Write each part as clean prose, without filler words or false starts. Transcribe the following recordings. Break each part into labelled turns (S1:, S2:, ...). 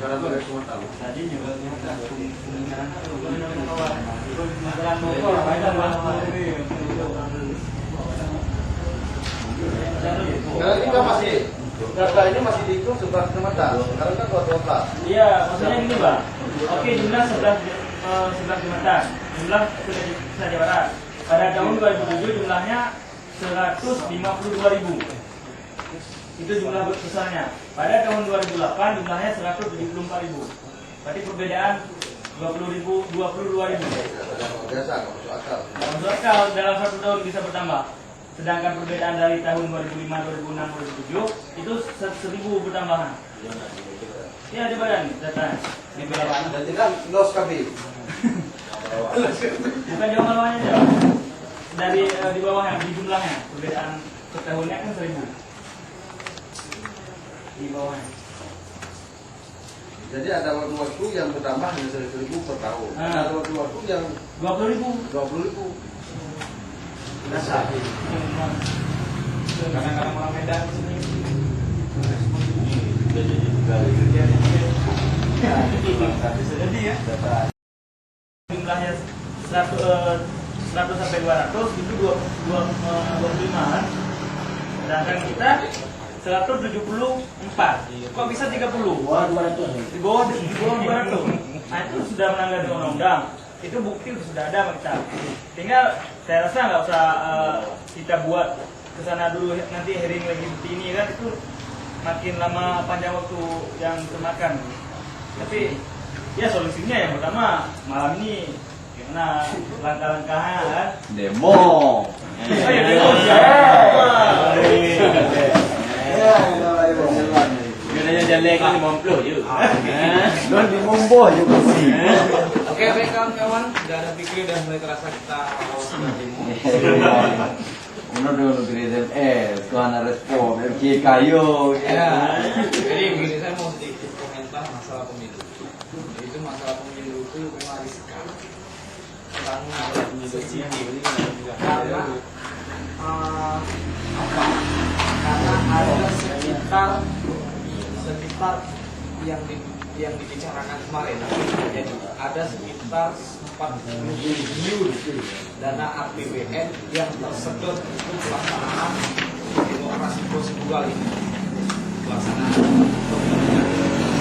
S1: Karena kita masih data ini masih dihitung 11 kecamatan. Sekarang kan 12.
S2: Iya, maksudnya gini Bang. Oke, jumlah 11 kecamatan. Jumlah sudah bisa Barat. Pada tahun 2007 jumlahnya 152.000. Itu jumlah besarnya. Pada tahun 2008 jumlahnya 174.000. Berarti perbedaan 22.000.
S1: Biasa, nggak masuk akal.
S2: Masuk akal dalam satu tahun bisa bertambah. Sedangkan perbedaan dari tahun 2005, 2006, 2007 itu 1.000 bertambahan. Ya, coba kan data. Di bawah.
S1: Jadi kan los KB.
S2: Bukan jauh bawahnya aja. Dari di bawahnya, di jumlahnya perbedaan setahunnya kan 1.000. Di bawahnya.
S1: Jadi ada waktu-waktu yang bertambah hanya 1.000 per tahun. Ada waktu-waktu yang
S2: 20.000.
S1: 20.000.
S2: Dasar. Kadang-kadang orang Medan sini. Jadi ya. Jumlahnya 100 sampai 200 itu 25-an. Sedangkan kita 174. Kok bisa 30?
S3: Wah, 200.
S2: Di bawah 200. Nah, itu sudah melanggar undang-undang. Itu bukti sudah ada sama kita. Tinggal saya rasa nggak usah kita buat kesana dulu nanti hearing lagi seperti ini kan, itu makin lama panjang waktu yang termakan. Tapi ya solusinya yang pertama malam ini gimana langkah-langkahnya kan?
S4: Demo.
S2: Oh ya demo
S4: Gunanya jalan kan 50 je.
S3: Don di Mombo juga sih.
S5: Oke, baik kawan-kawan, sudah ada pikir dan mulai terasa kita demo.
S4: Uno dulu grade Tuhan respon, MK kayu.
S5: Ya, jadi begini, saya mau sedikit komentar masalah pemilu. Itu masalah pemilu itu memang riskan. Karena sensitif. Karena apa? Karena ada sekitar yang dibicarakan kemarin, jadi ada sekitar 40 triliun dana APBN yang tersedot untuk pelaksanaan demokrasi prosedural ini, pelaksanaan pemilihan.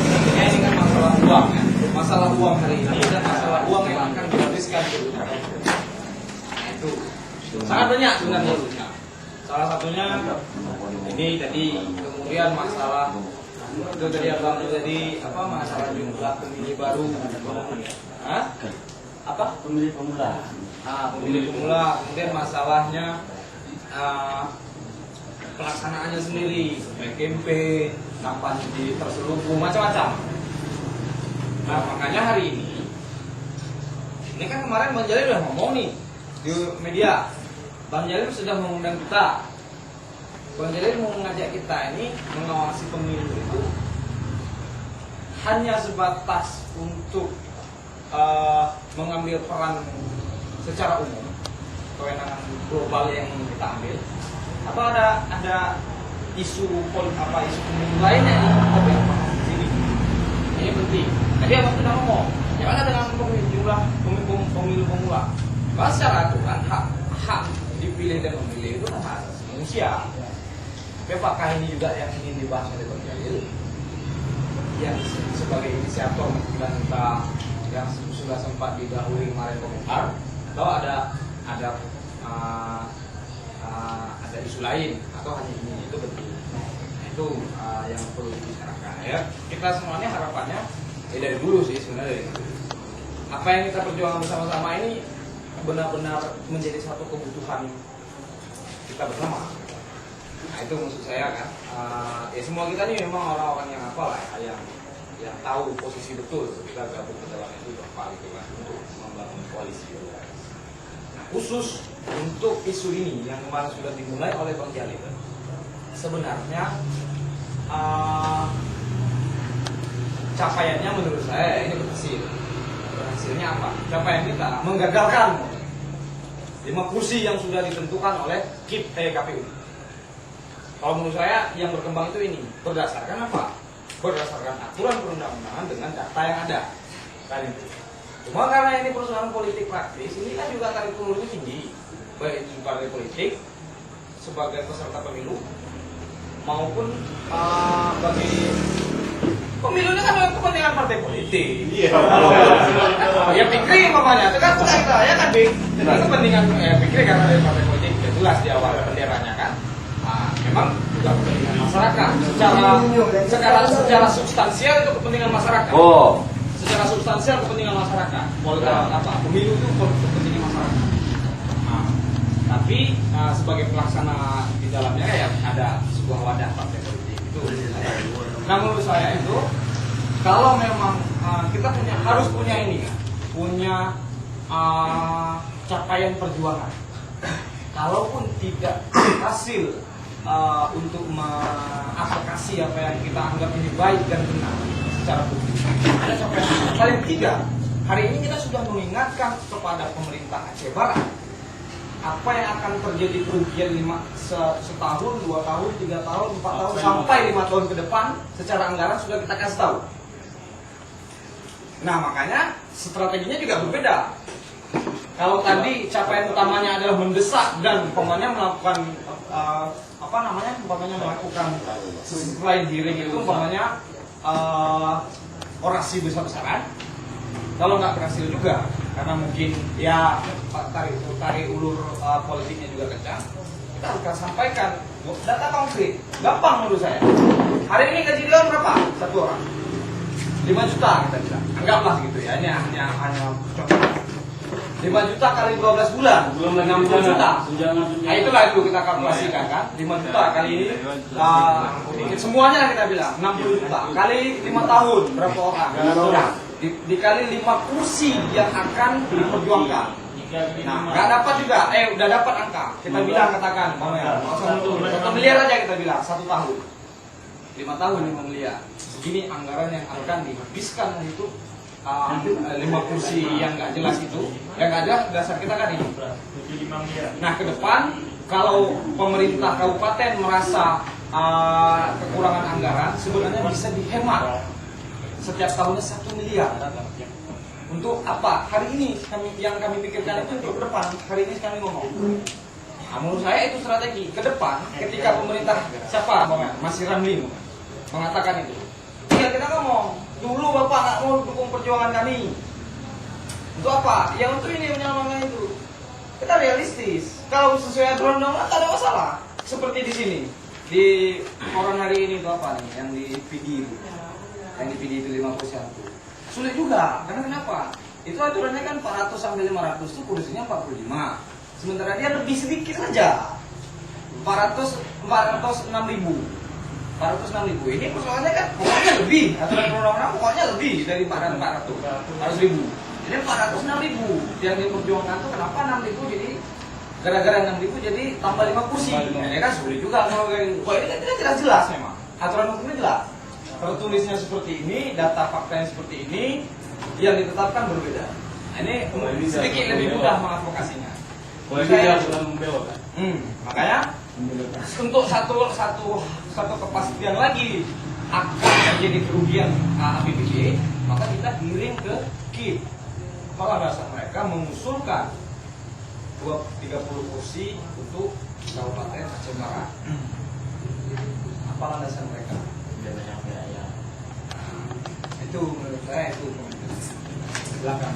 S5: Sebenarnya ini kan masalah uang, ya. Masalah uang hari ini dan masalah uang yang akan dihabiskan. Nah itu sangat banyak sebenarnya. Salah satunya ini tadi, kemudian masalah itu tadi abang jadi apa, masalah jumlah pemilih baru, apa
S3: Pemilih pemula.
S5: Pemilih pemula, kemudian masalahnya pelaksanaannya sendiri, campaign, kapan di terselubung, macam-macam. Nah makanya hari ini kan kemarin Bang Jalil udah ngomong nih di media, Bang Jalil sudah mengundang kita. Bang Jalil mau mengajak kita ini mengawasi pemilu itu hanya sebatas untuk mengambil peran secara umum, kewenangan global yang kita ambil, atau ada isu pemilu lainnya nih, tapi apa di sini? Ini penting. Tadi abang sudah ngomong, jangan dengan jumlah pemilu pemula. Bahwa secara aturan hak dipilih dan memilih itu kan hak manusia. Tapi apakah ini juga yang ingin dibahas oleh Bang Jalil yang sebagai inisiator dan kita yang sudah sempat didahului kemarin komentar, atau ada isu lain, atau hanya ini itu betul? Nah, itu yang perlu dibicarakan ya. Kita semuanya harapannya dari dulu sih sebenarnya, dari dulu apa yang kita perjuangkan bersama-sama ini benar-benar menjadi satu kebutuhan kita bersama. Nah itu maksud saya kan, ya semua kita ini memang orang-orang yang apa lah, yang tahu posisi betul kita gabung ke dalam itu apa gitu kan, untuk membangun koalisi. Nah khusus untuk isu ini yang kemarin sudah dimulai oleh Bang Jalil, sebenarnya capaiannya menurut saya ini berhasil. Berhasilnya apa? Capaian kita menggagalkan 5 kursi yang sudah ditentukan oleh KPU. Kalau menurut saya yang berkembang itu ini berdasarkan apa? berdasarkan aturan perundang-undangan dengan data yang ada. Kan itu. Cuma karena ini persoalan politik praktis, ini kan juga tarik ulurnya tinggi, baik itu partai politik sebagai peserta pemilu maupun bagi pemilunya kan kepentingan partai politik.
S1: Iya.
S5: Ya Fikri umpamanya, itu kan bukan kita ya kan Bik. Jadi kepentingan Fikri karena dari partai politik ya jelas di awal benderanya kan. Memang juga kepentingan masyarakat. Secara substansial itu kepentingan masyarakat.
S4: Oh.
S5: Secara substansial kepentingan masyarakat. Pemilu itu kepentingan masyarakat. Tapi sebagai pelaksana di dalamnya ya ada sebuah wadah partai politik itu. Nah menurut saya itu kalau memang kita harus punya ini ya, punya capaian perjuangan. Kalaupun tidak berhasil untuk mengaplikasi apa yang kita anggap ini baik dan benar secara publik, ada capaian. Paling tidak hari ini kita sudah mengingatkan kepada pemerintah Aceh Barat apa yang akan terjadi kerugian setahun, 2 tahun, 3 tahun, 4 tahun, sampai 5 tahun ke depan secara anggaran sudah kita kasih tahu. Nah makanya strateginya juga berbeda. Kalau tadi capaian utamanya adalah mendesak dan umpamanya melakukan melakukan selain hearing itu umpamanya orasi besar-besaran. Kalau nggak berhasil juga, karena mungkin ya tarik ulur politiknya juga kencang, kita akan sampaikan data konkret, gampang menurut saya. Hari ini gaji dia berapa? Satu orang 5 juta kita bilang, anggaplah gitu ya, ini hanya contoh. 5 juta kali 12 bulan, 60 juta. Nah itulah itu kita kalkulasikan kan, 5 juta kali ini, semuanya kita bilang 60 juta kali 5 tahun berapa orang? Dikali 5 kursi yang akan diperjuangkan. Nah, nggak dapat juga, udah dapat angka. Kita bilang katakan, 1 miliar aja kita bilang 1 tahun, 5 tahun 5 miliar. Segini anggaran yang akan dihabiskan untuk 5 kursi yang nggak jelas itu, yang nggak jelas dasar kita kan ini. Nah ke depan kalau pemerintah kabupaten merasa kekurangan anggaran, sebenarnya bisa dihemat setiap tahunnya 1 miliar. Untuk apa? Hari ini yang kami pikirkan itu untuk ke depan. Hari ini kami ngomong. Nah, menurut saya itu strategi ke depan. Ketika pemerintah siapa? Masih Ramli mengatakan itu. Ya kita ngomong. Dulu Bapak nggak mau dukung perjuangan kami. Untuk apa? Ya untuk ini menyelamatkan itu. Kita realistis. Kalau sesuai aturan undang-undang tak ada masalah. Seperti di sini. Di orang hari ini itu apa nih? Yang di PD itu. Yang di PD itu 50%. Sulit juga, karena kenapa? Itu aturannya kan 400 sampai 500 itu kursinya 45. Sementara dia lebih sedikit saja. 406 ribu. Ini persoalannya kan pokoknya lebih. Aturan perundang-undangan pokoknya lebih dari 400 ribu. Jadi 406 ribu. Yang diperjuangkan itu kenapa 6 ribu jadi gara-gara 6 ribu jadi tambah 5 kursi. Nah, kan sulit juga kalau kayak gitu. Kok ini kan tidak jelas memang. Aturan hukumnya jelas. Tertulisnya seperti ini, data faktanya seperti ini, yang ditetapkan berbeda. Nah, ini sedikit lebih mudah mengadvokasinya. Makanya untuk satu kepastian lagi akan terjadi kerugian APBD, maka kita kirim ke KIP. Kepala dasar mereka mengusulkan 30 kursi untuk Kabupaten Aceh Barat. Apa landasan mereka? Itu menurut saya itu belakang.